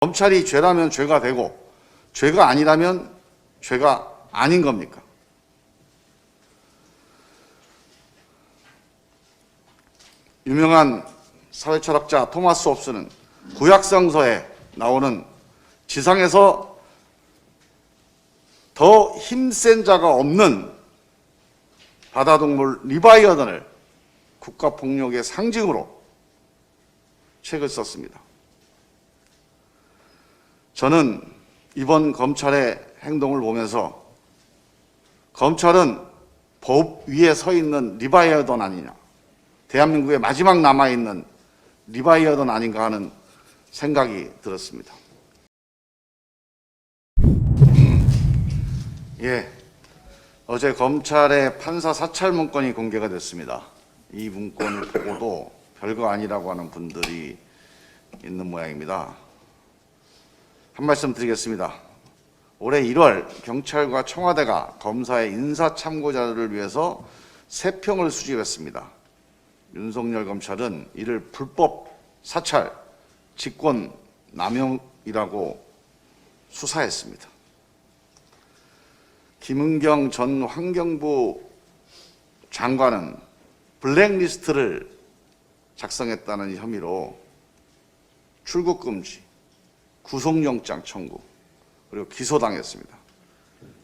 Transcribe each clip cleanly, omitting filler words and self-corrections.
검찰이 죄라면 죄가 되고 죄가 아니라면 죄가 아닌 겁니까? 유명한 사회철학자 토마스 홉스는 구약성서에 나오는 지상에서 더 힘센 자가 없는 바다동물 리바이어던을 국가폭력의 상징으로 책을 썼습니다. 저는 이번 검찰의 행동을 보면서 검찰은 법 위에 서 있는 리바이어던 아니냐, 대한민국의 마지막 남아있는 리바이어던 아닌가 하는 생각이 들었습니다. 어제 검찰의 판사 사찰 문건이 공개가 됐습니다. 이 문건을 보고도 별거 아니라고 하는 분들이 있는 모양입니다. 한 말씀 드리겠습니다. 올해 1월 경찰과 청와대가 검사의 인사참고자를 위해서 3평을 수집했습니다. 윤석열 검찰은 이를 불법 사찰, 직권 남용이라고 수사했습니다. 김은경 전 환경부 장관은 블랙리스트를 작성했다는 혐의로 출국 금지, 구속영장 청구, 그리고 기소당했습니다.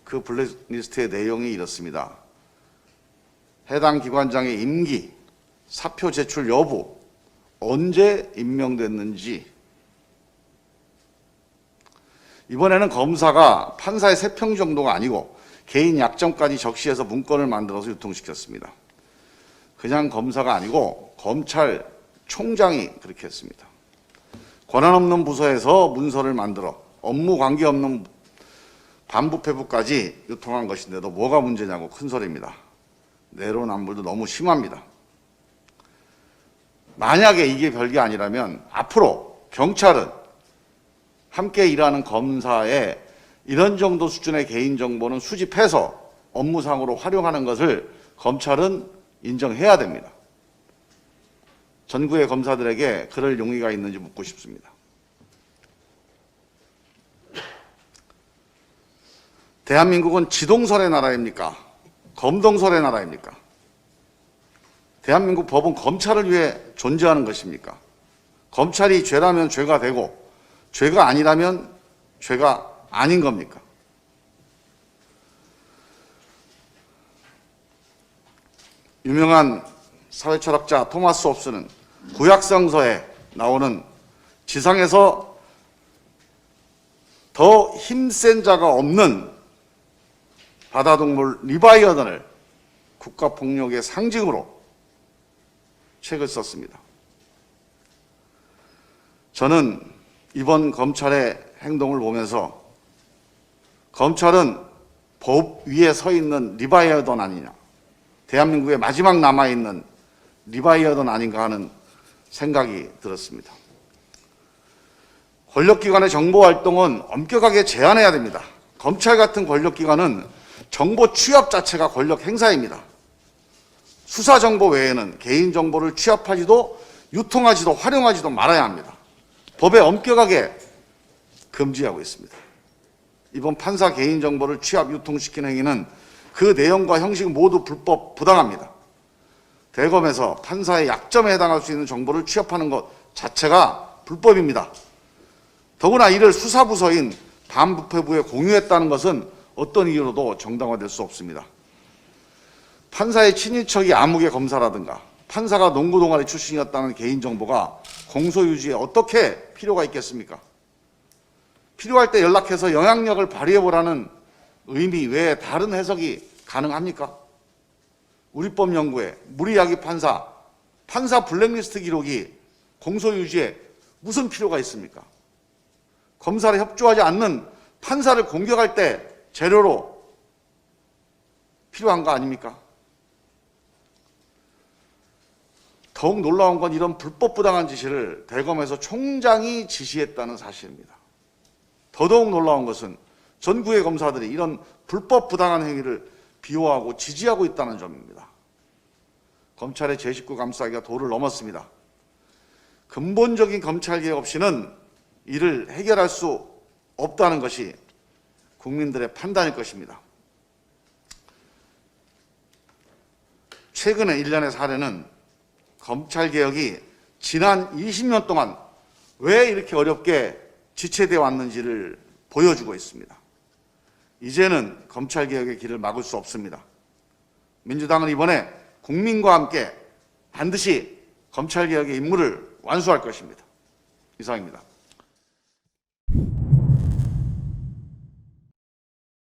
그 블랙리스트의 내용이 이렇습니다. 해당 기관장의 임기, 사표 제출 여부, 언제 임명됐는지. 이번에는 검사가 판사의 3평 정도가 아니고 개인 약점까지 적시해서 문건을 만들어서 유통시켰습니다. 그냥 검사가 아니고 검찰총장이 그렇게 했습니다. 권한 없는 부서에서 문서를 만들어 업무 관계없는 반부패부까지 유통한 것인데도 뭐가 문제냐고 큰 소리입니다. 내로남불도 너무 심합니다. 만약에 이게 별게 아니라면 앞으로 경찰은 함께 일하는 검사의 이런 정도 수준의 개인정보는 수집해서 업무상으로 활용하는 것을 검찰은 인정해야 됩니다. 전국의 검사들에게 그럴 용의가 있는지 묻고 싶습니다. 대한민국은 지동설의 나라입니까? 검동설의 나라입니까? 대한민국 법은 검찰을 위해 존재하는 것입니까? 검찰이 죄라면 죄가 되고 죄가 아니라면 죄가 아닌 겁니까? 유명한 사회철학자 토마스 홉스는 구약성서에 나오는 지상에서 더 힘센 자가 없는 바다동물 리바이어던을 국가폭력의 상징으로 책을 썼습니다. 저는 이번 검찰의 행동을 보면서 검찰은 법 위에 서 있는 리바이어던 아니냐, 대한민국의 마지막 남아있는 리바이어던 아닌가 하는 생각이 들었습니다. 권력기관의 정보활동은 엄격하게 제한해야 됩니다. 검찰 같은 권력기관은 정보 취합 자체가 권력 행사입니다. 수사정보 외에는 개인정보를 취합하지도 유통하지도 활용하지도 말아야 합니다. 법에 엄격하게 금지하고 있습니다. 이번 판사 개인정보를 취합 유통시키는 행위는 그 내용과 형식 모두 불법 부당합니다. 대검에서 판사의 약점에 해당할 수 있는 정보를 취합하는 것 자체가 불법입니다. 더구나 이를 수사부서인 반부패부에 공유했다는 것은 어떤 이유로도 정당화될 수 없습니다. 판사의 친인척이 암흑의 검사라든가 판사가 농구 동아리 출신이었다는 개인정보가 공소유지에 어떻게 필요가 있겠습니까? 필요할 때 연락해서 영향력을 발휘해보라는 의미 외에 다른 해석이 가능합니까? 우리법연구에 무리야기 판사 블랙리스트 기록이 공소유지에 무슨 필요가 있습니까? 검사를 협조하지 않는 판사를 공격할 때 재료로 필요한 거 아닙니까? 더욱 놀라운 건 이런 불법 부당한 지시를 대검에서 총장이 지시했다는 사실입니다. 더더욱 놀라운 것은 전국의 검사들이 이런 불법 부당한 행위를 비호하고 지지하고 있다는 점입니다. 검찰의 제19 감싸기가 도를 넘었습니다. 근본적인 검찰개혁 없이는 이를 해결할 수 없다는 것이 국민들의 판단일 것입니다. 최근의 일련의 사례는 검찰개혁이 지난 20년 동안 왜 이렇게 어렵게 지체되어 왔는지를 보여주고 있습니다. 이제는 검찰개혁의 길을 막을 수 없습니다. 민주당은 이번에 국민과 함께 반드시 검찰개혁의 임무를 완수할 것입니다. 이상입니다.